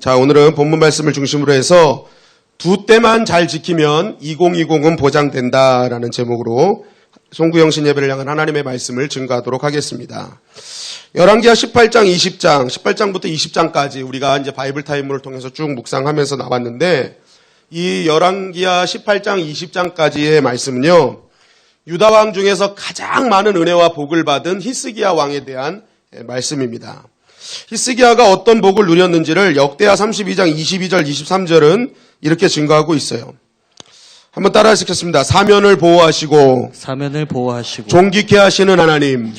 자, 오늘은 본문 말씀을 중심으로 해서 두 때만 잘 지키면 2020은 보장된다라는 제목으로 송구영신 예배를 향한 하나님의 말씀을 증거하도록 하겠습니다. 열왕기하 18장, 20장, 18장부터 20장까지 우리가 이제 바이블 타임을 통해서 쭉 묵상하면서 나왔는데 이 열왕기하 18장, 20장까지의 말씀은요, 유다 왕 중에서 가장 많은 은혜와 복을 받은 히스기야 왕에 대한 말씀입니다. 히스기야가 어떤 복을 누렸는지를 역대하 32장 22절 23절은 이렇게 증거하고 있어요. 한번 따라 읽겠습니다. 사면을 보호하시고 존귀케 하시는 하나님.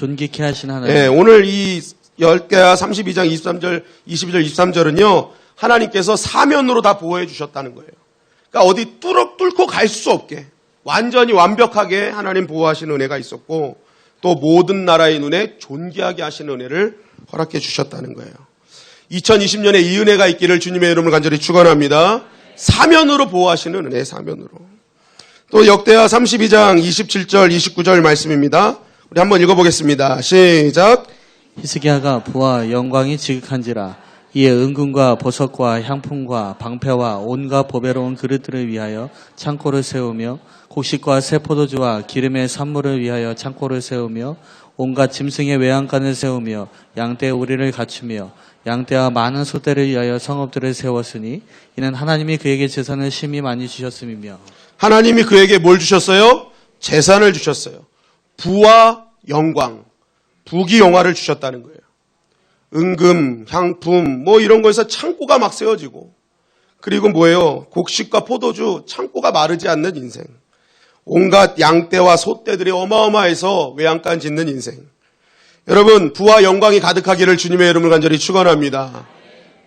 네, 오늘 이 역대하 32장 22절 23절은요, 하나님께서 사면으로 다 보호해 주셨다는 거예요. 그러니까 어디 뚫고 갈 수 없게 완전히 완벽하게 하나님 보호하시는 은혜가 있었고, 또 모든 나라의 눈에 존귀하게 하시는 은혜를 허락해 주셨다는 거예요. 2020년에 이 은혜가 있기를 주님의 이름을 간절히 축원합니다. 사면으로 보호하시는 은혜, 사면으로. 또 역대하 32장 27절 29절 말씀입니다. 우리 한번 읽어보겠습니다. 시작. 히스기야가 부와 영광이 지극한지라 이에 은금과 보석과 향품과 방패와 온갖 보배로운 그릇들을 위하여 창고를 세우며 곡식과 새 포도주와 기름의 산물을 위하여 창고를 세우며 온갖 짐승의 외양간을 세우며 양떼 우리를 갖추며 양떼와 많은 소떼를 위하여 성읍들을 세웠으니 이는 하나님이 그에게 재산을 심히 많이 주셨음이며. 하나님이 그에게 뭘 주셨어요? 재산을 주셨어요. 부와 영광, 부귀영화를 주셨다는 거예요. 은금, 향품 뭐 이런 거에서 창고가 막 세워지고, 그리고 뭐예요? 곡식과 포도주, 창고가 마르지 않는 인생. 온갖 양떼와 소떼들이 어마어마해서 외양간 짓는 인생. 여러분, 부와 영광이 가득하기를 주님의 이름을 간절히 축원합니다.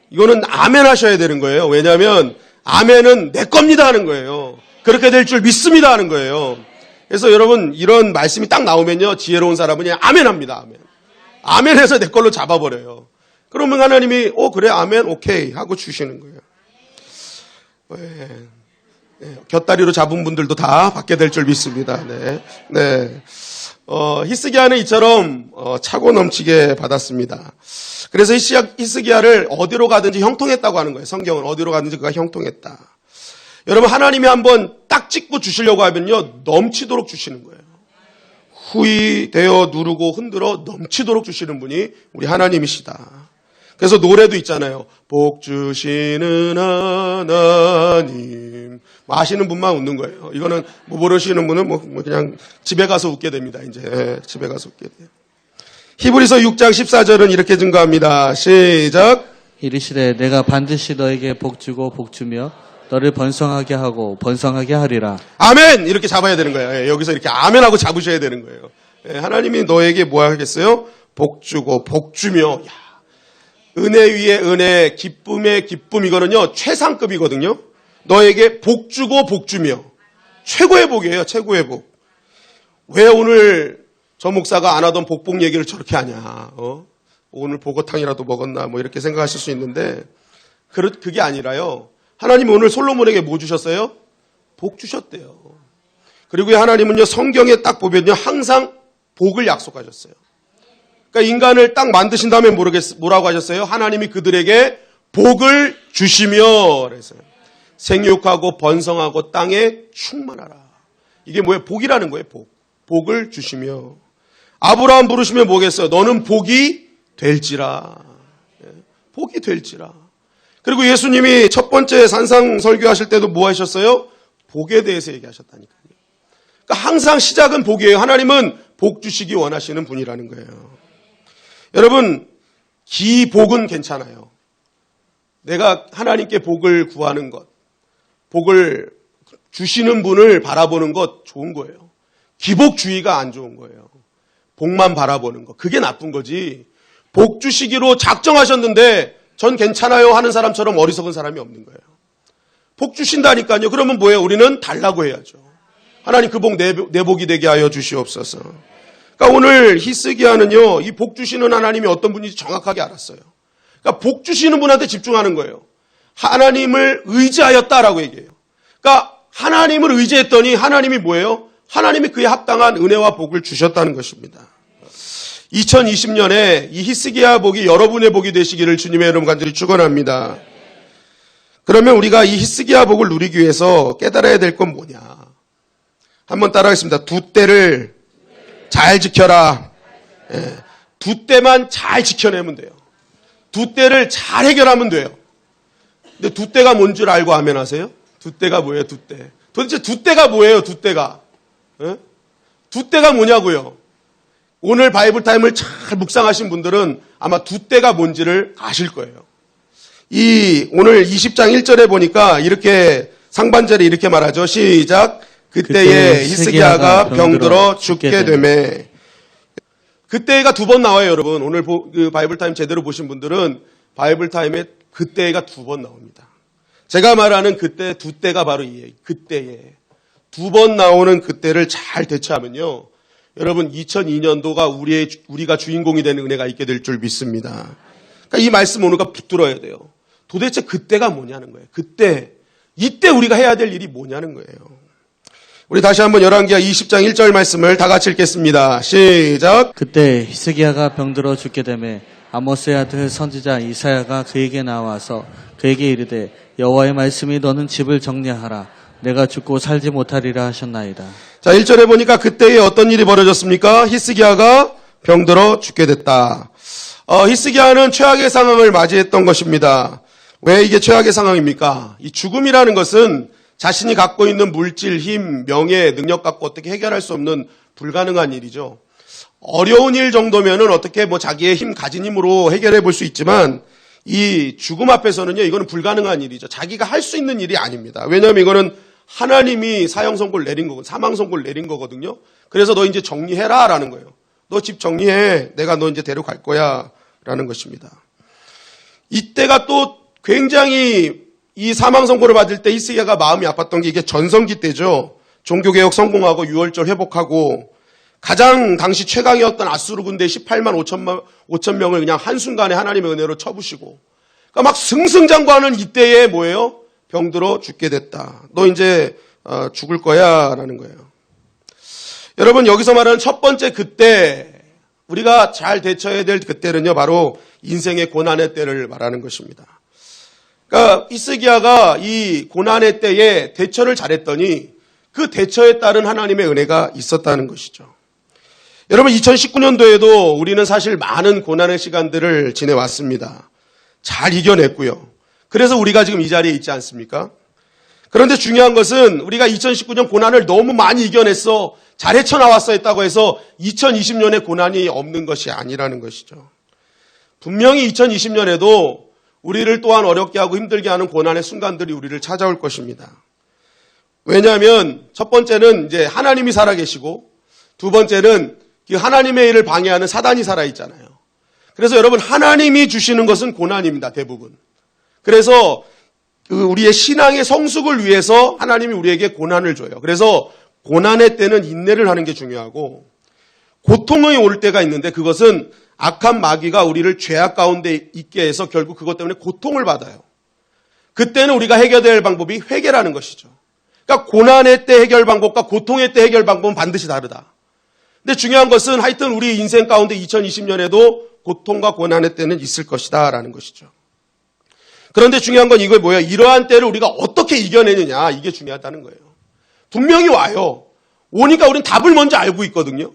이거는 아멘 하셔야 되는 거예요. 왜냐하면 아멘은 내 겁니다 하는 거예요. 그렇게 될 줄 믿습니다 하는 거예요. 그래서 여러분, 이런 말씀이 딱 나오면요, 지혜로운 사람은 그냥 아멘 합니다. 아멘. 아멘해서 내 걸로 잡아버려요. 그러면 하나님이 그래 아멘 오케이 하고 주시는 거예요. 곁다리로 잡은 분들도 다 받게 될 줄 믿습니다. 네. 히스기야는 이처럼 차고 넘치게 받았습니다. 그래서 히스기야를 어디로 가든지 형통했다고 하는 거예요. 성경은 어디로 가든지 그가 형통했다. 여러분, 하나님이 한번 딱 찍고 주시려고 하면요, 넘치도록 주시는 거예요. 후이 되어 누르고 흔들어 넘치도록 주시는 분이 우리 하나님이시다. 그래서 노래도 있잖아요. 복 주시는 하나님. 아시는 분만 웃는 거예요. 이거는 뭐 모르시는 분은 뭐 그냥 집에 가서 웃게 됩니다. 이제 집에 가서 웃게 돼요. 히브리서 6장 14절은 이렇게 증거합니다. 시작. 이르시되 내가 반드시 너에게 복 주고 복 주며 너를 번성하게 하고 번성하게 하리라. 아멘! 이렇게 잡아야 되는 거예요. 여기서 이렇게 아멘하고 잡으셔야 되는 거예요. 하나님이 너에게 뭐 하겠어요? 복 주고 복 주며. 은혜 위에 은혜, 기쁨의 기쁨, 이거는요 최상급이거든요. 너에게 복 주고 복 주며. 최고의 복이에요. 최고의 복. 왜 오늘 저 목사가 안 하던 복복 얘기를 저렇게 하냐. 오늘 보고탕이라도 먹었나 뭐 이렇게 생각하실 수 있는데, 그게 아니라요, 하나님이 오늘 솔로몬에게 뭐 주셨어요? 복 주셨대요. 그리고 하나님은요, 성경에 딱 보면요, 항상 복을 약속하셨어요. 그러니까 인간을 딱 만드신 다음에 뭐라고 하셨어요? 하나님이 그들에게 복을 주시며 그랬어요. 생육하고 번성하고 땅에 충만하라. 이게 뭐예요? 복이라는 거예요. 복을 주시며. 아브라함 부르시면 뭐겠어요? 너는 복이 될지라. 복이 될지라. 그리고 예수님이 첫 번째 산상 설교하실 때도 뭐 하셨어요? 복에 대해서 얘기하셨다니까요. 그러니까 항상 시작은 복이에요. 하나님은 복 주시기 원하시는 분이라는 거예요. 여러분, 기복은 괜찮아요. 내가 하나님께 복을 구하는 것, 복을 주시는 분을 바라보는 것 좋은 거예요. 기복주의가 안 좋은 거예요. 복만 바라보는 것, 그게 나쁜 거지. 복 주시기로 작정하셨는데 전 괜찮아요 하는 사람처럼 어리석은 사람이 없는 거예요. 복 주신다니까요. 그러면 뭐예요? 우리는 달라고 해야죠. 하나님 그 복 내 복이 되게 하여 주시옵소서. 그러니까 오늘 히스기야는요, 이 복 주시는 하나님이 어떤 분인지 정확하게 알았어요. 그러니까 복 주시는 분한테 집중하는 거예요. 하나님을 의지하였다라고 얘기해요. 그러니까 하나님을 의지했더니 하나님이 뭐예요? 하나님이 그에 합당한 은혜와 복을 주셨다는 것입니다. 2020년에 이 히스기야 복이 여러분의 복이 되시기를 주님의 이름 간절히 축원합니다. 그러면 우리가 이 히스기야 복을 누리기 위해서 깨달아야 될 건 뭐냐? 한번 따라하겠습니다. 두 때를 잘 지켜라. 예, 두 때만 잘 지켜내면 돼요. 두 때를 잘 해결하면 돼요. 근데 두 때가 뭔 줄 알고 아멘 하세요? 두 때가 뭐예요, 두 때? 도대체 두 때가 뭐예요, 두 때가? 예? 두 때가 뭐냐고요? 오늘 바이블 타임을 잘 묵상하신 분들은 아마 두 때가 뭔지를 아실 거예요. 오늘 20장 1절에 보니까 이렇게 상반절에 이렇게 말하죠. 시작. 그때에 히스기야가 병들어 죽게 되매. 그때가 두 번 나와요, 여러분. 오늘 그 바이블 타임 제대로 보신 분들은 바이블 타임에 그때가 두 번 나옵니다. 제가 말하는 그때 두 때가 바로 이 그때에 두 번 나오는 그때를 잘 대처하면요. 여러분 2002년도가 우리가 주인공이 되는 은혜가 있게 될 줄 믿습니다. 그러니까 이 말씀 오늘가 붙들어야 돼요. 도대체 그때가 뭐냐는 거예요. 이때 우리가 해야 될 일이 뭐냐는 거예요. 우리 다시 한번 열왕기하 20장 1절 말씀을 다 같이 읽겠습니다. 시작. 그때 히스기야가 병들어 죽게 되매 아모스의 아들 선지자 이사야가 그에게 나와서 그에게 이르되 여호와의 말씀이 너는 집을 정리하라. 내가 죽고 살지 못하리라 하셨나이다. 자, 1절에 보니까 그때에 어떤 일이 벌어졌습니까? 히스기야가 병들어 죽게 됐다. 히스기야는 최악의 상황을 맞이했던 것입니다. 왜 이게 최악의 상황입니까? 이 죽음이라는 것은 자신이 갖고 있는 물질, 힘, 명예, 능력 갖고 어떻게 해결할 수 없는 불가능한 일이죠. 어려운 일 정도면은 어떻게 자기의 힘, 가진 힘으로 해결해 볼 수 있지만 이 죽음 앞에서는요, 이거는 불가능한 일이죠. 자기가 할 수 있는 일이 아닙니다. 왜냐하면 이거는 하나님이 사형 선고를 내린 거고 사망 선고를 내린 거거든요. 그래서 너 이제 정리해라 라는 거예요. 너 집 정리해. 내가 너 이제 데려갈 거야 라는 것입니다. 이때가 또 굉장히 이 사망 선고를 받을 때 히스기야가 마음이 아팠던 게 이게 전성기 때죠. 종교개혁 성공하고 6월절 회복하고 가장 당시 최강이었던 아수르 군대 18만 5천 명을 그냥 한순간에 하나님의 은혜로 쳐부시고 그러니까 막 승승장구하는 이때에 뭐예요? 병들어 죽게 됐다. 너 이제 죽을 거야 라는 거예요. 여러분 여기서 말하는 첫 번째 그때 우리가 잘 대처해야 될 그때는요 바로 인생의 고난의 때를 말하는 것입니다. 그러니까 히스기야가 이 고난의 때에 대처를 잘했더니 그 대처에 따른 하나님의 은혜가 있었다는 것이죠. 여러분 2019년도에도 우리는 사실 많은 고난의 시간들을 지내왔습니다. 잘 이겨냈고요. 그래서 우리가 지금 이 자리에 있지 않습니까? 그런데 중요한 것은 우리가 2019년 고난을 너무 많이 이겨냈어, 잘 헤쳐나왔어 했다고 해서 2020년에 고난이 없는 것이 아니라는 것이죠. 분명히 2020년에도 우리를 또한 어렵게 하고 힘들게 하는 고난의 순간들이 우리를 찾아올 것입니다. 왜냐하면 첫 번째는 이제 하나님이 살아계시고 두 번째는 그 하나님의 일을 방해하는 사단이 살아있잖아요. 그래서 여러분 하나님이 주시는 것은 고난입니다. 대부분. 그래서 우리의 신앙의 성숙을 위해서 하나님이 우리에게 고난을 줘요. 그래서 고난의 때는 인내를 하는 게 중요하고 고통이 올 때가 있는데 그것은 악한 마귀가 우리를 죄악 가운데 있게 해서 결국 그것 때문에 고통을 받아요. 그때는 우리가 해결해야 할 방법이 회개라는 것이죠. 그러니까 고난의 때 해결 방법과 고통의 때 해결 방법은 반드시 다르다. 근데 중요한 것은 하여튼 우리 인생 가운데 2020년에도 고통과 고난의 때는 있을 것이다 라는 것이죠. 그런데 중요한 건 이거 뭐예요? 이러한 때를 우리가 어떻게 이겨내느냐 이게 중요하다는 거예요. 분명히 와요. 오니까 우리는 답을 먼저 알고 있거든요.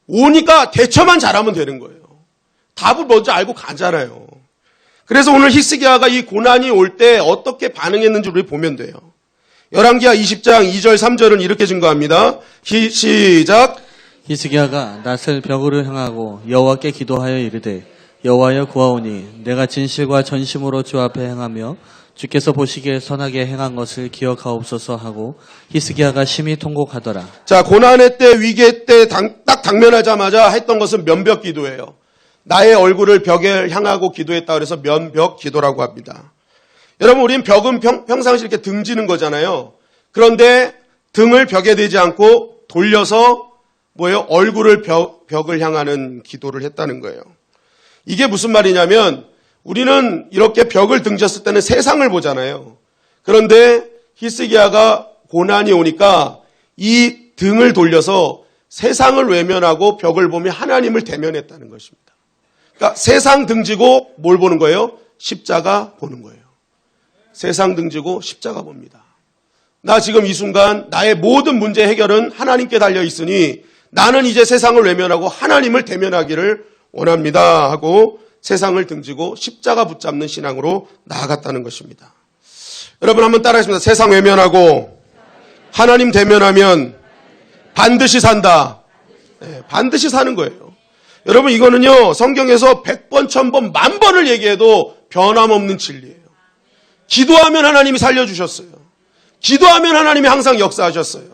오니까 대처만 잘하면 되는 거예요. 답을 먼저 알고 가잖아요. 그래서 오늘 히스기야가 이 고난이 올 때 어떻게 반응했는지 우리 보면 돼요. 열왕기하 20장 2절 3절은 이렇게 증거합니다. 시작. 히스기야가 낯을 벽으로 향하고 여호와께 기도하여 이르되 여호와여 구하오니 내가 진실과 전심으로 주 앞에 행하며 주께서 보시기에 선하게 행한 것을 기억하옵소서 하고 히스기야가 심히 통곡하더라. 자, 고난의 때 위기의 때 딱 당면하자마자 했던 것은 면벽 기도예요. 나의 얼굴을 벽에 향하고 기도했다 그래서 면벽 기도라고 합니다. 여러분 우린 벽은 평상시 이렇게 등지는 거잖아요. 그런데 등을 벽에 대지 않고 돌려서 뭐예요? 얼굴을 벽을 향하는 기도를 했다는 거예요. 이게 무슨 말이냐면 우리는 이렇게 벽을 등졌을 때는 세상을 보잖아요. 그런데 히스기야가 고난이 오니까 이 등을 돌려서 세상을 외면하고 벽을 보며 하나님을 대면했다는 것입니다. 그러니까 세상 등지고 뭘 보는 거예요? 십자가 보는 거예요. 세상 등지고 십자가 봅니다. 나 지금 이 순간 나의 모든 문제 해결은 하나님께 달려 있으니 나는 이제 세상을 외면하고 하나님을 대면하기를 원합니다 하고 세상을 등지고 십자가 붙잡는 신앙으로 나아갔다는 것입니다. 여러분 한번 따라하겠습니다. 세상 외면하고 하나님 대면하면 반드시 산다. 네, 반드시 사는 거예요. 여러분 이거는요 성경에서 100번, 1000번, 10,000번을 얘기해도 변함없는 진리예요. 기도하면 하나님이 살려주셨어요. 기도하면 하나님이 항상 역사하셨어요.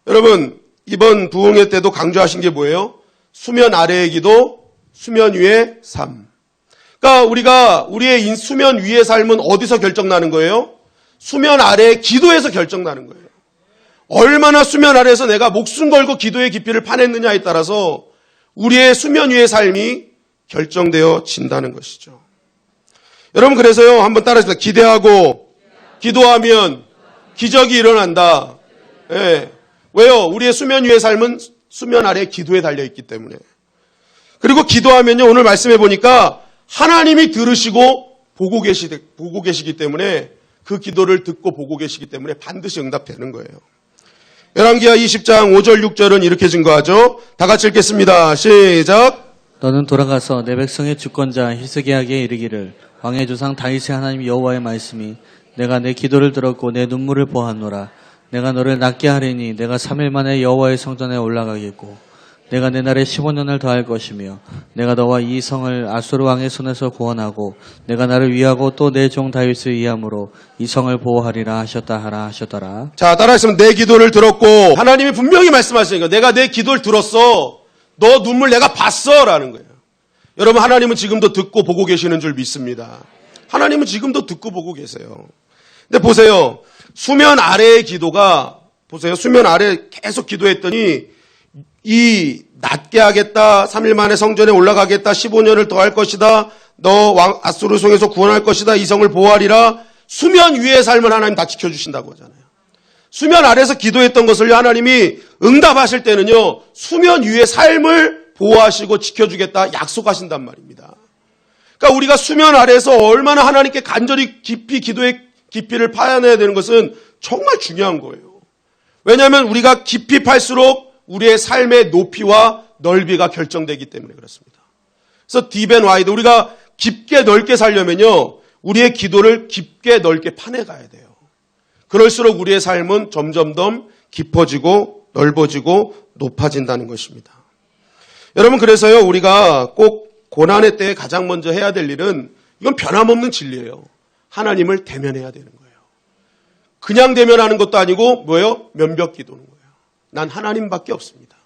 여러분 이번 부흥회 때도 강조하신 게 뭐예요? 수면 아래의 기도, 수면 위의 삶. 그러니까 우리가 우리의 수면 위의 삶은 어디서 결정나는 거예요? 수면 아래의 기도에서 결정나는 거예요. 얼마나 수면 아래에서 내가 목숨 걸고 기도의 깊이를 파냈느냐에 따라서 우리의 수면 위의 삶이 결정되어진다는 것이죠. 여러분 그래서요 한번 따라해봅시다. 기대하고 기도하면 기적이 일어난다. 예. 왜요? 우리의 수면 위의 삶은 수면 아래 기도에 달려있기 때문에. 그리고 기도하면요 오늘 말씀해 보니까 하나님이 들으시고 보고 계시기 때문에 그 기도를 듣고 보고 계시기 때문에 반드시 응답되는 거예요. 열왕기하 20장 5절 6절은 이렇게 증거하죠. 다 같이 읽겠습니다. 시작. 너는 돌아가서 내 백성의 주권자 히스기야에게 이르기를 왕의 조상 다윗의 하나님 여호와의 말씀이 내가 내 기도를 들었고 내 눈물을 보았노라. 내가 너를 낫게 하리니 내가 3일 만에 여호와의 성전에 올라가겠고 내가 내 날에 15년을 더할 것이며 내가 너와 이 성을 아수르 왕의 손에서 구원하고 내가 나를 위하고 또 내 종 다윗을 위함으로 이 성을 보호하리라 하셨더라. 자, 따라하시면 내 기도를 들었고 하나님이 분명히 말씀하시니까 내가 내 기도를 들었어. 너 눈물 내가 봤어 라는 거예요. 여러분 하나님은 지금도 듣고 보고 계시는 줄 믿습니다. 하나님은 지금도 듣고 보고 계세요. 근데 보세요. 수면 아래의 기도가 보세요. 수면 아래 계속 기도했더니 이 낫게 하겠다. 3일 만에 성전에 올라가겠다. 15년을 더 할 것이다. 너 왕 아수르 손에서 구원할 것이다. 이 성을 보호하리라. 수면 위의 삶을 하나님 다 지켜주신다고 하잖아요. 수면 아래에서 기도했던 것을 하나님이 응답하실 때는요. 수면 위의 삶을 보호하시고 지켜주겠다 약속하신단 말입니다. 그러니까 우리가 수면 아래에서 얼마나 하나님께 간절히 깊이 기도의 깊이를 파야해야 되는 것은 정말 중요한 거예요. 왜냐하면 우리가 깊이 팔수록 우리의 삶의 높이와 넓이가 결정되기 때문에 그렇습니다. 그래서 딥 앤 와이드 우리가 깊게 넓게 살려면요. 우리의 기도를 깊게 넓게 파내가야 돼요. 그럴수록 우리의 삶은 점점 더 깊어지고 넓어지고 높아진다는 것입니다. 여러분 그래서요. 우리가 꼭 고난의 때에 가장 먼저 해야 될 일은 이건 변함없는 진리예요. 하나님을 대면해야 되는 거예요. 그냥 대면하는 것도 아니고 뭐예요? 면벽 기도는 거예요. 난 하나님밖에 없습니다.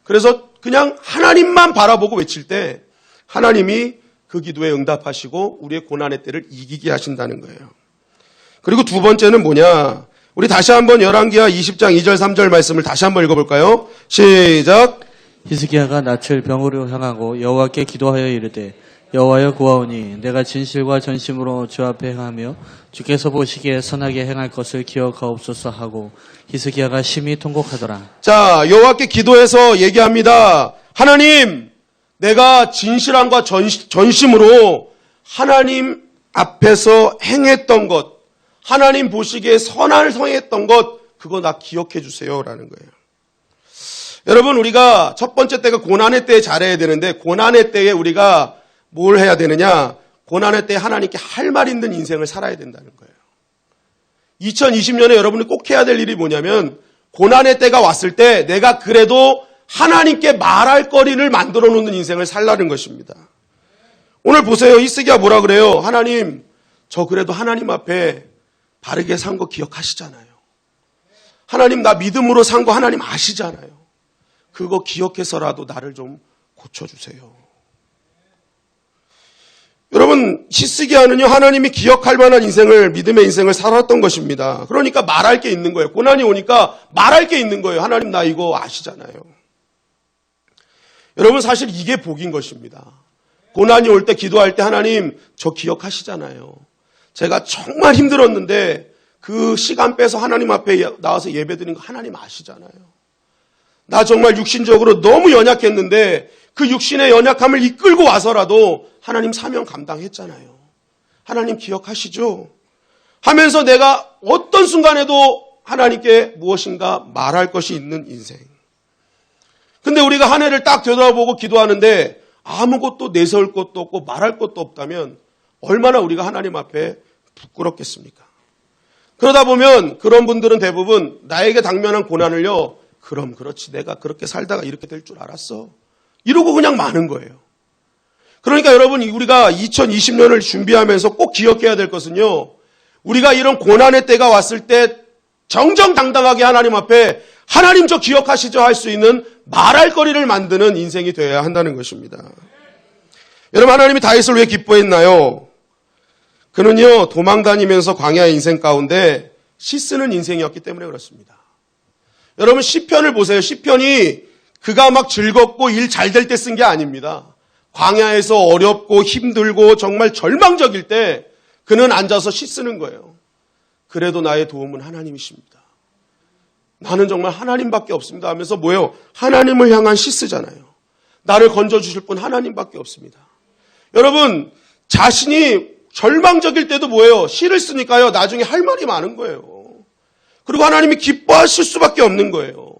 그래서 그냥 하나님만 바라보고 외칠 때 하나님이 그 기도에 응답하시고 우리의 고난의 때를 이기게 하신다는 거예요. 그리고 두 번째는 뭐냐? 우리 다시 한번 열왕기하 20장 2절 3절 말씀을 다시 한번 읽어볼까요? 시작. 히스기야가 낯을 병으로 향하고 여호와께 기도하여 이르되 여호와여 구하오니 내가 진실과 전심으로 주 앞에 행하며 주께서 보시기에 선하게 행할 것을 기억하옵소서 하고 히스기야가 심히 통곡하더라. 자, 여호와께 기도해서 얘기합니다. 하나님, 내가 진실함과 전심으로 하나님 앞에서 행했던 것, 하나님 보시기에 선을 성했던 것, 그거 나 기억해 주세요라는 거예요. 여러분, 우리가 첫 번째 때가 고난의 때에 잘해야 되는데 고난의 때에 우리가 뭘 해야 되느냐? 고난의 때에 하나님께 할 말 있는 인생을 살아야 된다는 거예요. 2020년에 여러분이 꼭 해야 될 일이 뭐냐면 고난의 때가 왔을 때 내가 그래도 하나님께 말할 거리를 만들어 놓는 인생을 살라는 것입니다. 오늘 보세요. 히스기야 뭐라 그래요? 하나님, 저 그래도 하나님 앞에 바르게 산 거 기억하시잖아요. 하나님 나 믿음으로 산 거 하나님 아시잖아요. 그거 기억해서라도 나를 좀 고쳐주세요. 여러분 히스기야는요 하나님이 기억할 만한 인생을 믿음의 인생을 살았던 것입니다. 그러니까 말할 게 있는 거예요. 고난이 오니까 말할 게 있는 거예요. 하나님 나 이거 아시잖아요. 여러분 사실 이게 복인 것입니다. 고난이 올 때 기도할 때 하나님 저 기억하시잖아요. 제가 정말 힘들었는데 그 시간 빼서 하나님 앞에 나와서 예배드린 거 하나님 아시잖아요. 나 정말 육신적으로 너무 연약했는데 그 육신의 연약함을 이끌고 와서라도 하나님 사명 감당했잖아요. 하나님 기억하시죠? 하면서 내가 어떤 순간에도 하나님께 무엇인가 말할 것이 있는 인생. 근데 우리가 한 해를 딱 되돌아보고 기도하는데 아무것도 내세울 것도 없고 말할 것도 없다면 얼마나 우리가 하나님 앞에 부끄럽겠습니까? 그러다 보면 그런 분들은 대부분 나에게 당면한 고난을요, 그럼 그렇지, 내가 그렇게 살다가 이렇게 될 줄 알았어, 이러고 그냥 마는 거예요. 그러니까 여러분, 우리가 2020년을 준비하면서 꼭 기억해야 될 것은요, 우리가 이런 고난의 때가 왔을 때 정정당당하게 하나님 앞에 하나님 저 기억하시죠 할 수 있는 말할 거리를 만드는 인생이 되어야 한다는 것입니다. 여러분, 하나님이 다윗을 왜 기뻐했나요? 그는요, 도망다니면서 광야 인생 가운데 시 쓰는 인생이었기 때문에 그렇습니다. 여러분, 시편을 보세요. 시편이 그가 막 즐겁고 일 잘 될 때 쓴 게 아닙니다. 광야에서 어렵고 힘들고 정말 절망적일 때 그는 앉아서 시 쓰는 거예요. 그래도 나의 도움은 하나님이십니다. 나는 정말 하나님밖에 없습니다 하면서 뭐예요? 하나님을 향한 시 쓰잖아요. 나를 건져주실 분 하나님밖에 없습니다. 여러분, 자신이 절망적일 때도 뭐예요? 시를 쓰니까요, 나중에 할 말이 많은 거예요. 그리고 하나님이 기뻐하실 수밖에 없는 거예요.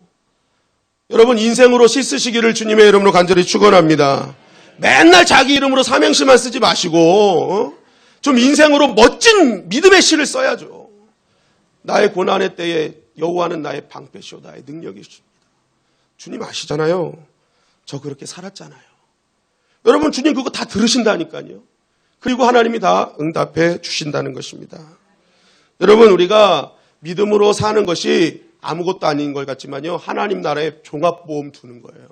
여러분, 인생으로 시 쓰시기를 주님의 이름으로 간절히 축원합니다. 맨날 자기 이름으로 삼행시만 쓰지 마시고 좀 인생으로 멋진 믿음의 시를 써야죠. 나의 고난의 때에 여호와는 나의 방패시오 나의 능력이십니다. 주님 아시잖아요. 저 그렇게 살았잖아요. 여러분, 주님 그거 다 들으신다니까요. 그리고 하나님이 다 응답해 주신다는 것입니다. 여러분, 우리가 믿음으로 사는 것이 아무것도 아닌 것 같지만요, 하나님 나라에 종합보험 두는 거예요.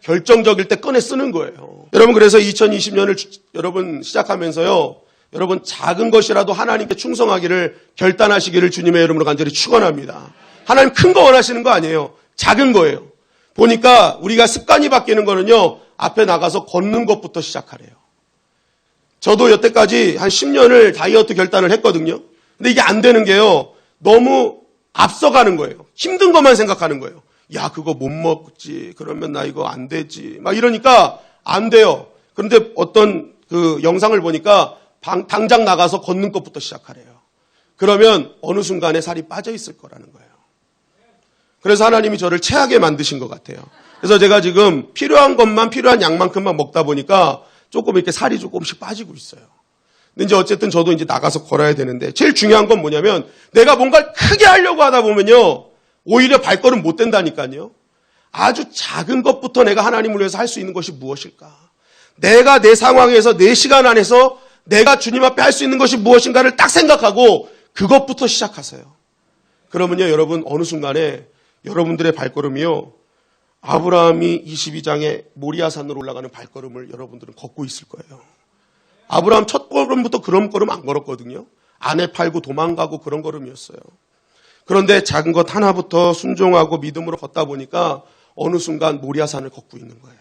결정적일 때 꺼내 쓰는 거예요. 여러분, 그래서 2020년을 여러분 시작하면서요, 여러분 작은 것이라도 하나님께 충성하기를 결단하시기를 주님의 이름으로 간절히 축원합니다. 하나님 큰 거 원하시는 거 아니에요. 작은 거예요. 보니까 우리가 습관이 바뀌는 거는요, 앞에 나가서 걷는 것부터 시작하래요. 저도 여태까지 한 10년을 다이어트 결단을 했거든요. 근데 이게 안 되는 게요, 너무 앞서가는 거예요. 힘든 것만 생각하는 거예요. 야, 그거 못 먹지. 그러면 나 이거 안 되지. 막 이러니까 안 돼요. 그런데 어떤 그 영상을 보니까 당장 나가서 걷는 것부터 시작하래요. 그러면 어느 순간에 살이 빠져 있을 거라는 거예요. 그래서 하나님이 저를 체하게 만드신 것 같아요. 그래서 제가 지금 필요한 것만, 필요한 양만큼만 먹다 보니까 조금 이렇게 살이 조금씩 빠지고 있어요. 근데 이제 어쨌든 저도 이제 나가서 걸어야 되는데, 제일 중요한 건 뭐냐면 내가 뭔가를 크게 하려고 하다 보면요, 오히려 발걸음 못 댄다니까요. 아주 작은 것부터 내가 하나님을 위해서 할 수 있는 것이 무엇일까? 내가 내 상황에서 내 시간 안에서 내가 주님 앞에 할 수 있는 것이 무엇인가를 딱 생각하고 그것부터 시작하세요. 그러면요, 여러분 어느 순간에 여러분들의 발걸음이요, 아브라함이 22장에 모리아산으로 올라가는 발걸음을 여러분들은 걷고 있을 거예요. 아브라함 첫 걸음부터 그런 걸음 안 걸었거든요. 아내 팔고 도망가고 그런 걸음이었어요. 그런데 작은 것 하나부터 순종하고 믿음으로 걷다 보니까 어느 순간 모리아산을 걷고 있는 거예요.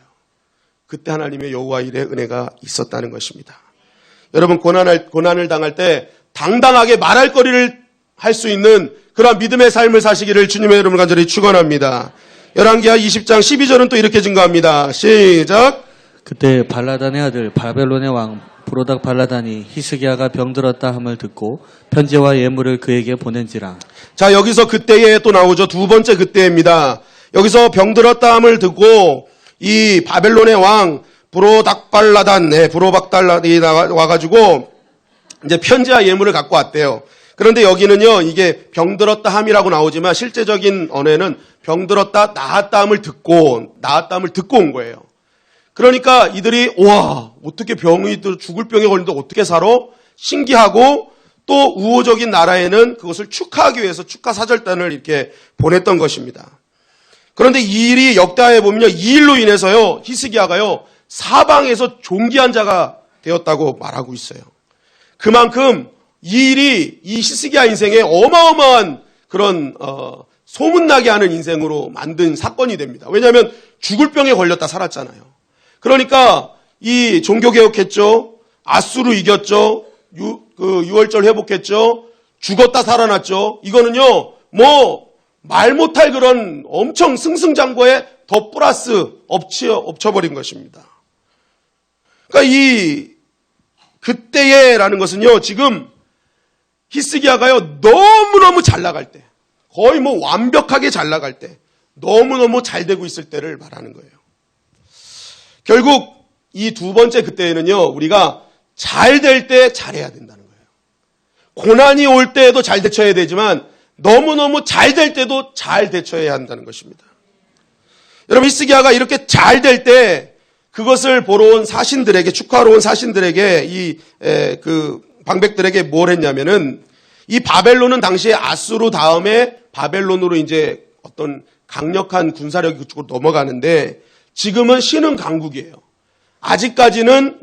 그때 하나님의 여호와 일의 은혜가 있었다는 것입니다. 여러분, 고난을 당할 때 당당하게 말할 거리를 할 수 있는 그런 믿음의 삶을 사시기를 주님의 이름으로 간절히 축원합니다. 열왕기하 20장 12절은 또 이렇게 증거합니다. 시작. 그때 발라단의 아들 바벨론의 왕 브로닥 발라단이 히스기야가 병들었다 함을 듣고 편지와 예물을 그에게 보낸지라. 자, 여기서 그때에 또 나오죠. 두 번째 그때입니다. 여기서 병들었다 함을 듣고 이 바벨론의 왕 브로닥발라단, 브로박달라단이 와가지고 이제 편지와 예물을 갖고 왔대요. 그런데 여기는요, 이게 병들었다 함이라고 나오지만 실제적인 언어에는 병들었다 나았다 함을 듣고 온 거예요. 그러니까 이들이 와, 어떻게 죽을 병에 걸리는데 어떻게 살아? 신기하고, 또 우호적인 나라에는 그것을 축하하기 위해서 축하 사절단을 이렇게 보냈던 것입니다. 그런데 이 일이 역다에 보면요, 이 일로 인해서요, 히스기야가요 사방에서 존귀한 자가 되었다고 말하고 있어요. 그만큼 이 일이 이 히스기야 인생에 어마어마한 그런 소문나게 하는 인생으로 만든 사건이 됩니다. 왜냐하면 죽을 병에 걸렸다 살았잖아요. 그러니까 이 종교개혁했죠. 아수르 이겼죠. 유월절 회복했죠. 죽었다 살아났죠. 이거는요, 말 못할 그런 엄청 승승장구에 더 플러스 엎쳐버린 것입니다. 그러니까 이 그때에라는 것은요, 지금 히스기야가요, 너무너무 잘 나갈 때, 거의 뭐 완벽하게 잘 나갈 때, 너무너무 잘 되고 있을 때를 말하는 거예요. 결국 이 두 번째 그때에는요, 우리가 잘 될 때 잘해야 된다는 거예요. 고난이 올 때에도 잘 대처해야 되지만 너무너무 잘 될 때도 잘 대처해야 한다는 것입니다. 여러분, 히스기야가 이렇게 잘 될 때 그것을 보러 온 사신들에게, 축하하러 온 사신들에게, 그 방백들에게 뭘 했냐면은, 이 바벨론은 당시에 아수르 다음에 바벨론으로 이제 어떤 강력한 군사력이 그쪽으로 넘어가는데, 지금은 신흥 강국이에요. 아직까지는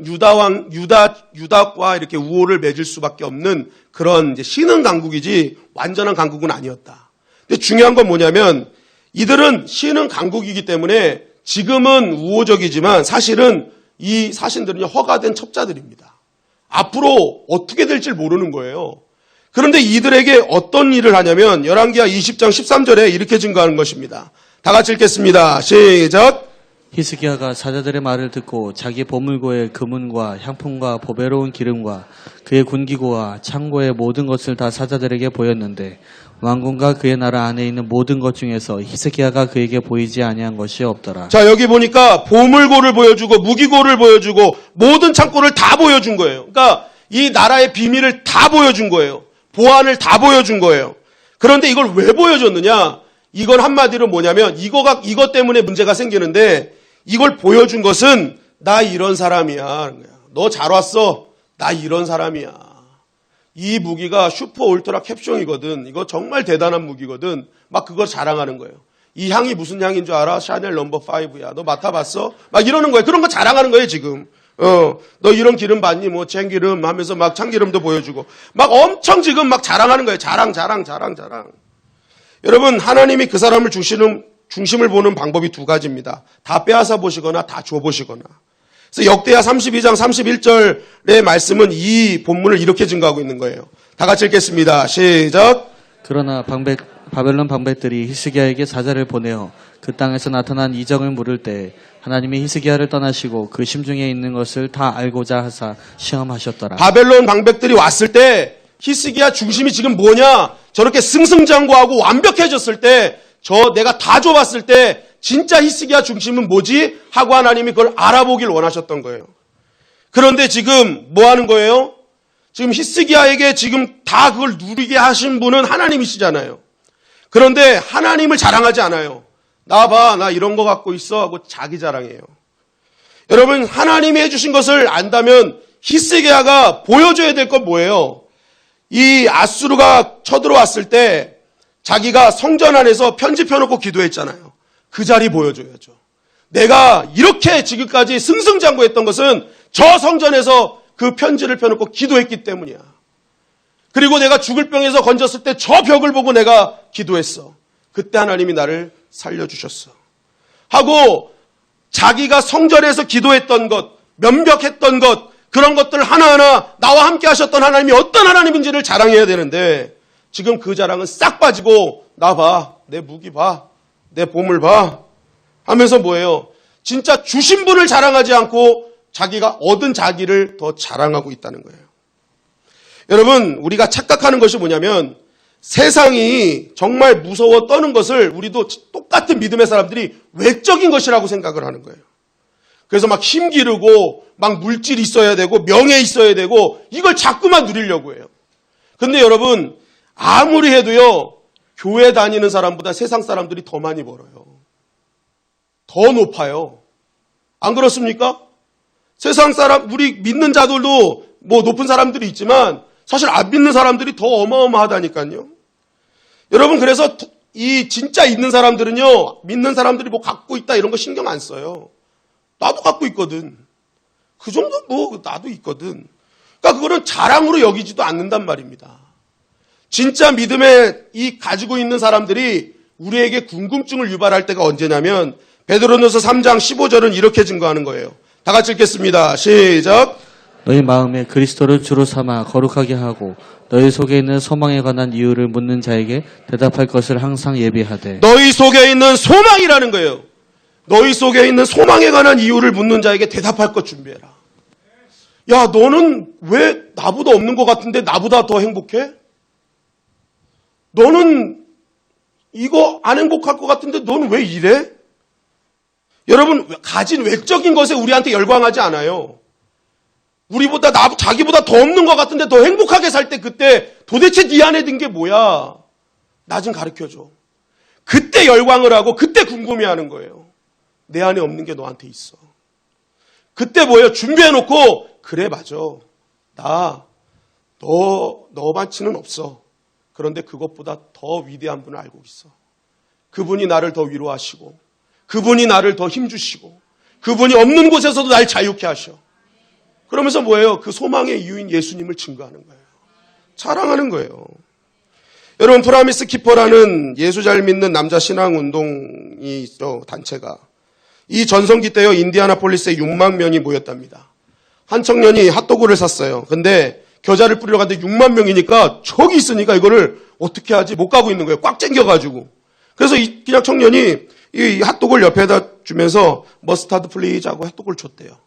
유다과 이렇게 우호를 맺을 수밖에 없는 그런 이제 신흥 강국이지 완전한 강국은 아니었다. 근데 중요한 건 뭐냐면, 이들은 신흥 강국이기 때문에 지금은 우호적이지만 사실은 이 사신들은요, 허가된 첩자들입니다. 앞으로 어떻게 될지 모르는 거예요. 그런데 이들에게 어떤 일을 하냐면 열왕기하 20장 13절에 이렇게 증거하는 것입니다. 다 같이 읽겠습니다. 시작. 히스기야가 사자들의 말을 듣고 자기 보물고의 금은과 향품과 보배로운 기름과 그의 군기고와 창고의 모든 것을 다 사자들에게 보였는데 왕궁과 그의 나라 안에 있는 모든 것 중에서 히스기야가 그에게 보이지 아니한 것이 없더라. 자, 여기 보니까 보물고를 보여주고 무기고를 보여주고 모든 창고를 다 보여준 거예요. 그러니까 이 나라의 비밀을 다 보여준 거예요. 보안을 다 보여준 거예요. 그런데 이걸 왜 보여줬느냐? 이건 한마디로 뭐냐면 이것 때문에 문제가 생기는데, 이걸 보여준 것은 나 이런 사람이야. 너 잘 왔어. 나 이런 사람이야. 이 무기가 슈퍼 울트라 캡숑이거든. 이거 정말 대단한 무기거든. 막 그걸 자랑하는 거예요. 이 향이 무슨 향인 줄 알아? 샤넬 넘버 5야. 너 맡아봤어? 막 이러는 거예요. 그런 거 자랑하는 거예요, 지금. 너 이런 기름 봤니? 뭐 참기름 하면서 막 참기름도 보여주고 막 엄청 지금 막 자랑하는 거예요. 자랑. 여러분, 하나님이 그 사람을 중심을 보는 방법이 두 가지입니다. 다 빼앗아 보시거나 다 줘 보시거나. 그래서 역대하 32장 31절의 말씀은 이 본문을 이렇게 증거하고 있는 거예요. 다 같이 읽겠습니다. 시작. 그러나 바벨론 방백들이 히스기야에게 사자를 보내어 그 땅에서 나타난 이적을 물을 때 하나님이 히스기야를 떠나시고 그 심중에 있는 것을 다 알고자 하사 시험하셨더라. 바벨론 방백들이 왔을 때 히스기야 중심이 지금 뭐냐? 저렇게 승승장구하고 완벽해졌을 때, 내가 다 줘봤을 때 진짜 히스기야 중심은 뭐지? 하고 하나님이 그걸 알아보길 원하셨던 거예요. 그런데 지금 뭐 하는 거예요? 지금 히스기야에게 지금 다 그걸 누리게 하신 분은 하나님이시잖아요. 그런데 하나님을 자랑하지 않아요. 나 봐, 나 이런 거 갖고 있어 하고 자기 자랑해요. 여러분, 하나님이 해주신 것을 안다면 히스기야가 보여줘야 될 건 뭐예요? 이 아수르가 쳐들어왔을 때 자기가 성전 안에서 편지 펴놓고 기도했잖아요. 그 자리 보여줘야죠. 내가 이렇게 지금까지 승승장구했던 것은 저 성전에서 그 편지를 펴놓고 기도했기 때문이야. 그리고 내가 죽을 병에서 건졌을 때 저 벽을 보고 내가 기도했어. 그때 하나님이 나를 살려주셨어. 하고 자기가 성전에서 기도했던 것, 면벽했던 것, 그런 것들 하나하나 나와 함께 하셨던 하나님이 어떤 하나님인지를 자랑해야 되는데, 지금 그 자랑은 싹 빠지고 나 봐, 내 무기 봐, 내 보물 봐 하면서 뭐예요? 진짜 주신 분을 자랑하지 않고 자기가 얻은 자기를 더 자랑하고 있다는 거예요. 여러분, 우리가 착각하는 것이 뭐냐면 세상이 정말 무서워 떠는 것을 우리도 똑같은 믿음의 사람들이 외적인 것이라고 생각을 하는 거예요. 그래서 막 힘기르고 막 물질 있어야 되고 명예 있어야 되고 이걸 자꾸만 누리려고 해요. 근데 여러분, 아무리 해도요, 교회 다니는 사람보다 세상 사람들이 더 많이 벌어요. 더 높아요. 안 그렇습니까? 세상 사람, 우리 믿는 자들도 뭐 높은 사람들이 있지만 사실 안 믿는 사람들이 더 어마어마하다니까요. 여러분, 그래서 이 진짜 있는 사람들은요, 믿는 사람들이 뭐 갖고 있다 이런 거 신경 안 써요. 나도 갖고 있거든. 그 정도 뭐 나도 있거든. 그러니까 그거는 자랑으로 여기지도 않는단 말입니다. 진짜 믿음에 이 가지고 있는 사람들이 우리에게 궁금증을 유발할 때가 언제냐면 베드로전서 3장 15절은 이렇게 증거하는 거예요. 다 같이 읽겠습니다. 시작. 너희 마음에 그리스도를 주로 삼아 거룩하게 하고 너희 속에 있는 소망에 관한 이유를 묻는 자에게 대답할 것을 항상 예비하되. 너희 속에 있는 소망이라는 거예요. 너희 속에 있는 소망에 관한 이유를 묻는 자에게 대답할 것 준비해라. 야, 너는 왜 나보다 없는 것 같은데 나보다 더 행복해? 너는 이거 안 행복할 것 같은데 너는 왜 이래? 여러분, 가진 외적인 것에 우리한테 열광하지 않아요. 우리보다 자기보다 더 없는 것 같은데 더 행복하게 살 때 그때 도대체 네 안에 든 게 뭐야? 나 좀 가르쳐줘. 그때 열광을 하고 그때 궁금해하는 거예요. 내 안에 없는 게 너한테 있어. 그때 뭐예요? 준비해놓고 그래 맞아. 너만치는 없어. 그런데 그것보다 더 위대한 분을 알고 있어. 그분이 나를 더 위로하시고 그분이 나를 더 힘주시고 그분이 없는 곳에서도 날 자유케 하셔. 그러면서 뭐예요? 그 소망의 이유인 예수님을 증거하는 거예요. 자랑하는 거예요. 여러분, 프라미스 키퍼라는 예수 잘 믿는 남자 신앙운동이 있죠. 단체가. 이 전성기 때요, 인디아나폴리스에 6만 명이 모였답니다. 한 청년이 핫도그를 샀어요. 근데 겨자를 뿌리러 갔는데 6만 명이니까 저기 있으니까 이거를 어떻게 하지? 못 가고 있는 거예요. 꽉 쟁겨가지고. 그래서 그냥 청년이 이 핫도그를 옆에다 주면서 머스타드 플리즈 하고 핫도그를 줬대요.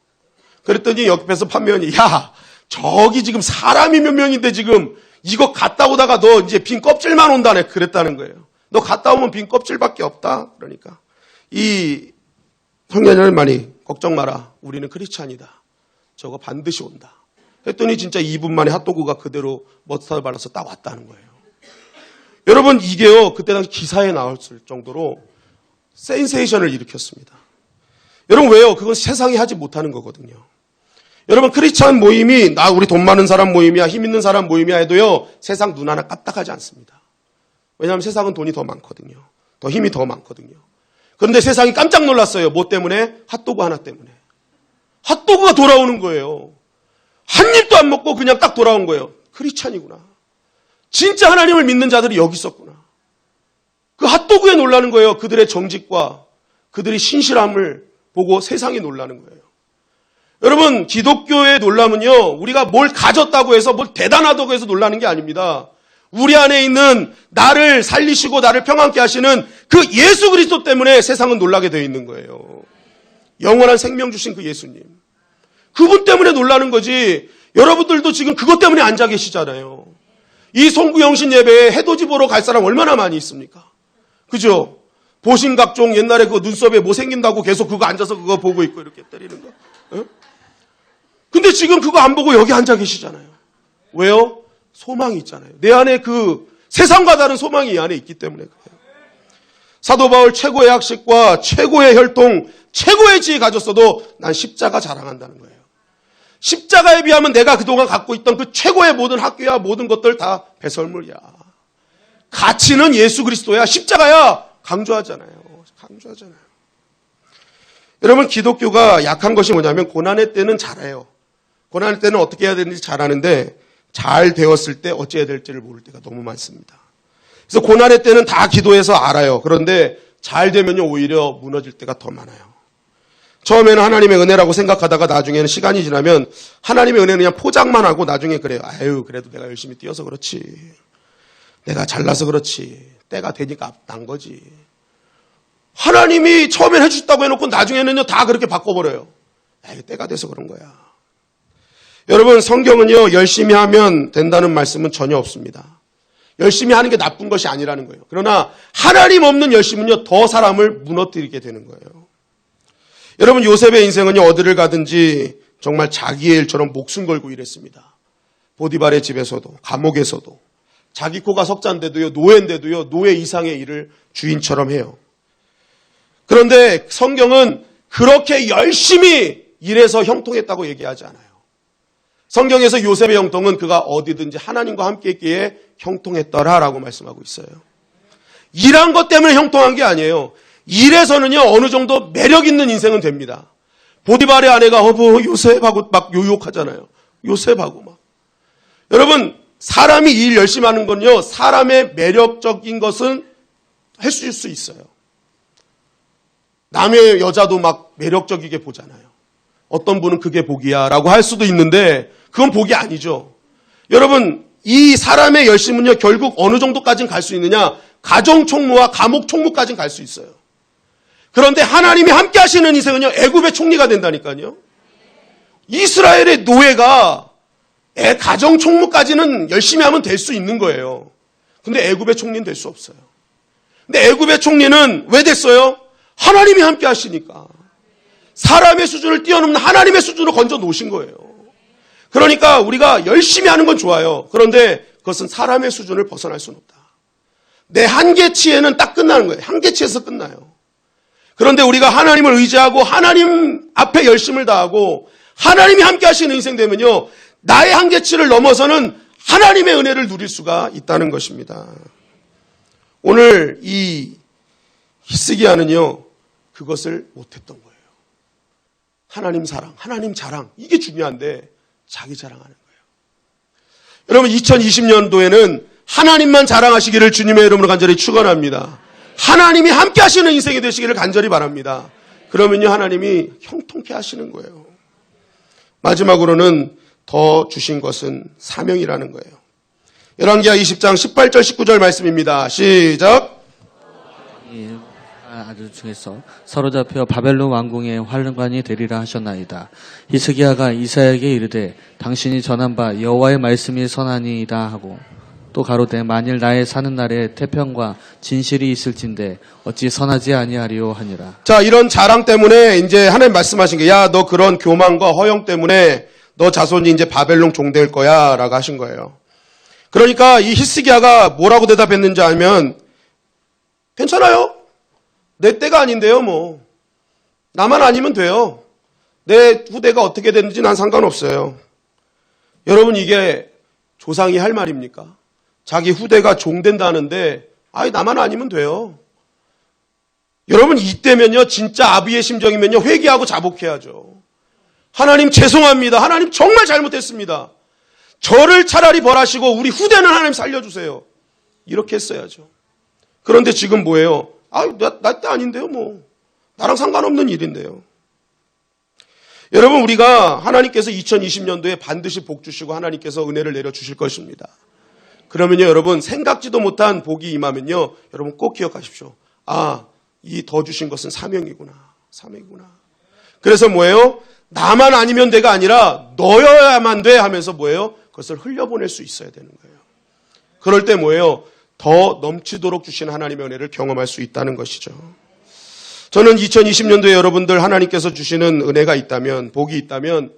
그랬더니 옆에서 판매원이 야 저기 지금 사람이 몇 명인데 지금 이거 갔다 오다가 너 이제 빈 껍질만 온다네. 그랬다는 거예요. 너 갔다 오면 빈 껍질밖에 없다. 그러니까 이 청년을 많이 걱정 마라. 우리는 크리스찬이다. 저거 반드시 온다. 했더니 진짜 2분 만에 핫도그가 그대로 머스타드 발라서 딱 왔다는 거예요. 여러분 이게요 그때 당시 기사에 나왔을 정도로 센세이션을 일으켰습니다. 여러분 왜요? 그건 세상이 하지 못하는 거거든요. 여러분 크리스찬 모임이 우리 돈 많은 사람 모임이야 힘 있는 사람 모임이야 해도요 세상 눈 하나 까딱하지 않습니다. 왜냐하면 세상은 돈이 더 많거든요. 더 힘이 더 많거든요. 그런데 세상이 깜짝 놀랐어요. 뭐 때문에? 핫도그 하나 때문에. 핫도그가 돌아오는 거예요. 한 입도 안 먹고 그냥 딱 돌아온 거예요. 크리스찬이구나. 진짜 하나님을 믿는 자들이 여기 있었구나. 그 핫도그에 놀라는 거예요. 그들의 정직과 그들의 신실함을 보고 세상이 놀라는 거예요. 여러분 기독교의 놀람은요 우리가 뭘 가졌다고 해서 뭘 대단하다고 해서 놀라는 게 아닙니다. 우리 안에 있는 나를 살리시고 나를 평안케 하시는 그 예수 그리스도 때문에 세상은 놀라게 되어 있는 거예요. 영원한 생명 주신 그 예수님. 그분 때문에 놀라는 거지. 여러분들도 지금 그것 때문에 앉아 계시잖아요. 이 송구영신 예배에 해돋이 보러 갈 사람 얼마나 많이 있습니까? 그죠? 보신각종 옛날에 그 눈썹에 뭐 생긴다고 계속 그거 앉아서 그거 보고 있고 이렇게 때리는 거. 어? 근데 지금 그거 안 보고 여기 앉아 계시잖아요. 왜요? 소망이 있잖아요. 내 안에 그 세상과 다른 소망이 이 안에 있기 때문에 그래요. 사도 바울 최고의 학식과 최고의 혈통, 최고의 지혜 가졌어도 난 십자가 자랑한다는 거예요. 십자가에 비하면 내가 그동안 갖고 있던 그 최고의 모든 학교야 모든 것들 다 배설물이야. 가치는 예수 그리스도야. 십자가야. 강조하잖아요. 여러분 기독교가 약한 것이 뭐냐면 고난의 때는 잘해요. 고난의 때는 어떻게 해야 되는지 잘하는데 잘 되었을 때 어찌해야 될지를 모를 때가 너무 많습니다. 그래서 고난의 때는 다 기도해서 알아요. 그런데 잘 되면요 오히려 무너질 때가 더 많아요. 처음에는 하나님의 은혜라고 생각하다가 나중에는 시간이 지나면 하나님의 은혜는 그냥 포장만 하고 나중에 그래요. 아유 그래도 내가 열심히 뛰어서 그렇지. 내가 잘나서 그렇지. 때가 되니까 난 거지. 하나님이 처음엔 해주셨다고 해놓고 나중에는요 다 그렇게 바꿔버려요. 에이, 때가 돼서 그런 거야. 여러분 성경은요 열심히 하면 된다는 말씀은 전혀 없습니다. 열심히 하는 게 나쁜 것이 아니라는 거예요. 그러나 하나님 없는 열심은요 더 사람을 무너뜨리게 되는 거예요. 여러분 요셉의 인생은요 어디를 가든지 정말 자기의 일처럼 목숨 걸고 일했습니다. 보디발의 집에서도 감옥에서도 자기 코가 석자인데도요 노예인데도요 노예 이상의 일을 주인처럼 해요. 그런데 성경은 그렇게 열심히 일해서 형통했다고 얘기하지 않아요. 성경에서 요셉의 형통은 그가 어디든지 하나님과 함께 있기에 형통했더라라고 말씀하고 있어요. 일한 것 때문에 형통한 게 아니에요. 일에서는요 어느 정도 매력 있는 인생은 됩니다. 보디발의 아내가 요셉하고 막 유혹하잖아요. 요셉하고 막. 여러분 사람이 일 열심히 하는 건요 사람의 매력적인 것은 해줄 수 있어요. 남의 여자도 막 매력적이게 보잖아요. 어떤 분은 그게 복이야 라고 할 수도 있는데 그건 복이 아니죠. 여러분 이 사람의 열심은요 결국 어느 정도까지는 갈 수 있느냐. 가정 총무와 감옥 총무까지는 갈 수 있어요. 그런데 하나님이 함께 하시는 인생은요 애굽의 총리가 된다니까요. 이스라엘의 노예가 가정 총무까지는 열심히 하면 될 수 있는 거예요. 근데 애굽의 총리는 될 수 없어요. 근데 애굽의 총리는 왜 됐어요? 하나님이 함께 하시니까. 사람의 수준을 뛰어넘는 하나님의 수준으로 건져 놓으신 거예요. 그러니까 우리가 열심히 하는 건 좋아요. 그런데 그것은 사람의 수준을 벗어날 수는 없다. 내 한계치에는 딱 끝나는 거예요. 한계치에서 끝나요. 그런데 우리가 하나님을 의지하고 하나님 앞에 열심을 다하고 하나님이 함께 하시는 인생 되면요, 나의 한계치를 넘어서는 하나님의 은혜를 누릴 수가 있다는 것입니다. 오늘 이 히스기야는요, 그것을 못했던 거예요. 하나님 사랑, 하나님 자랑, 이게 중요한데 자기 자랑하는 거예요. 여러분, 2020년도에는 하나님만 자랑하시기를 주님의 이름으로 간절히 축원합니다. 하나님이 함께 하시는 인생이 되시기를 간절히 바랍니다. 그러면요, 하나님이 형통케 하시는 거예요. 마지막으로는 더 주신 것은 사명이라는 거예요. 열왕기하 20장 18절 19절 말씀입니다. 시작. 아들 중에서 사로잡혀 바벨론 왕궁의 활관이 되리라 하셨나이다. 히스기야가 이사야에게 이르되 당신이 전한 바 여호와의 말씀이 선하니이다 하고 또 가로되 만일 나의 사는 날에 태평과 진실이 있을진데 어찌 선하지 아니하리요 하니라. 자, 이런 자랑 때문에 이제 하나님 말씀하신 게, 야, 너 그런 교만과 허영 때문에 너 자손이 이제 바벨론 종될 거야 라고 하신 거예요. 그러니까 이 히스기야가 뭐라고 대답했는지 알면, 괜찮아요. 내 때가 아닌데요, 뭐. 나만 아니면 돼요. 내 후대가 어떻게 됐는지 난 상관없어요. 여러분, 이게 조상이 할 말입니까? 자기 후대가 종된다는데, 아이, 나만 아니면 돼요. 여러분, 이때면요, 진짜 아비의 심정이면요, 회개하고 자복해야죠. 하나님 죄송합니다. 하나님 정말 잘못했습니다. 저를 차라리 벌하시고 우리 후대는 하나님 살려주세요. 이렇게 했어야죠. 그런데 지금 뭐예요? 나 때 아닌데요, 뭐. 나랑 상관없는 일인데요. 여러분, 우리가 하나님께서 2020년도에 반드시 복 주시고 하나님께서 은혜를 내려주실 것입니다. 그러면요, 여러분, 생각지도 못한 복이 임하면요, 여러분 꼭 기억하십시오. 이 더 주신 것은 사명이구나. 사명이구나. 그래서 뭐예요? 나만 아니면 돼가 아니라 너여야만 돼 하면서 뭐예요? 그것을 흘려보낼 수 있어야 되는 거예요. 그럴 때 뭐예요? 더 넘치도록 주신 하나님의 은혜를 경험할 수 있다는 것이죠. 저는 2020년도에 여러분들 하나님께서 주시는 은혜가 있다면, 복이 있다면,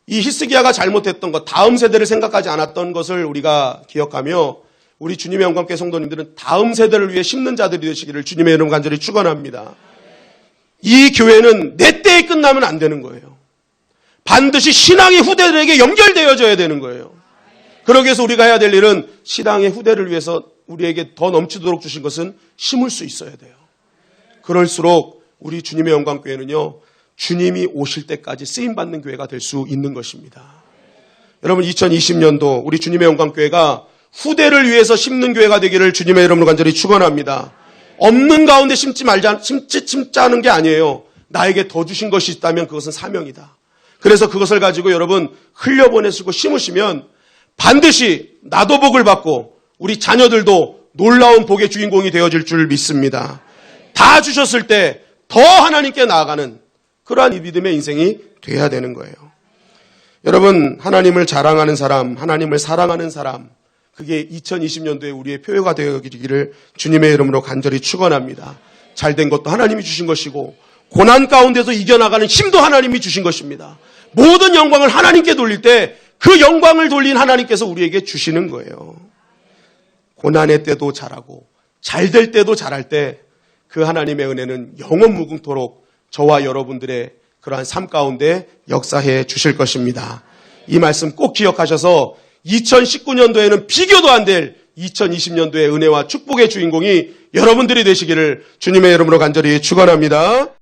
이 히스기야가 잘못했던 것, 다음 세대를 생각하지 않았던 것을 우리가 기억하며 우리 주님의 영광교회 성도님들은 다음 세대를 위해 심는 자들이 되시기를 주님의 이름 간절히 축원합니다. 이 교회는 내 때에 끝나면 안 되는 거예요. 반드시 신앙의 후대들에게 연결되어져야 되는 거예요. 그러기 위해서 우리가 해야 될 일은 신앙의 후대를 위해서 우리에게 더 넘치도록 주신 것은 심을 수 있어야 돼요. 그럴수록 우리 주님의 영광교회는요, 주님이 오실 때까지 쓰임받는 교회가 될 수 있는 것입니다. 여러분, 2020년도 우리 주님의 영광교회가 후대를 위해서 심는 교회가 되기를 주님의 이름으로 간절히 축원합니다. 없는 가운데 심자는 게 아니에요. 나에게 더 주신 것이 있다면 그것은 사명이다. 그래서 그것을 가지고 여러분 흘려보내시고 심으시면 반드시 나도 복을 받고 우리 자녀들도 놀라운 복의 주인공이 되어질 줄 믿습니다. 다 주셨을 때 더 하나님께 나아가는 그러한 이 믿음의 인생이 돼야 되는 거예요. 여러분, 하나님을 자랑하는 사람, 하나님을 사랑하는 사람, 그게 2020년도에 우리의 표효가 되어지기를 주님의 이름으로 간절히 축원합니다. 잘된 것도 하나님이 주신 것이고 고난 가운데서 이겨나가는 힘도 하나님이 주신 것입니다. 모든 영광을 하나님께 돌릴 때 그 영광을 돌린 하나님께서 우리에게 주시는 거예요. 고난의 때도 잘하고 잘 될 때도 잘할 때 그 하나님의 은혜는 영원 무궁토록 저와 여러분들의 그러한 삶 가운데 역사해 주실 것입니다. 이 말씀 꼭 기억하셔서 2019년도에는 비교도 안 될 2020년도의 은혜와 축복의 주인공이 여러분들이 되시기를 주님의 이름으로 간절히 축원합니다.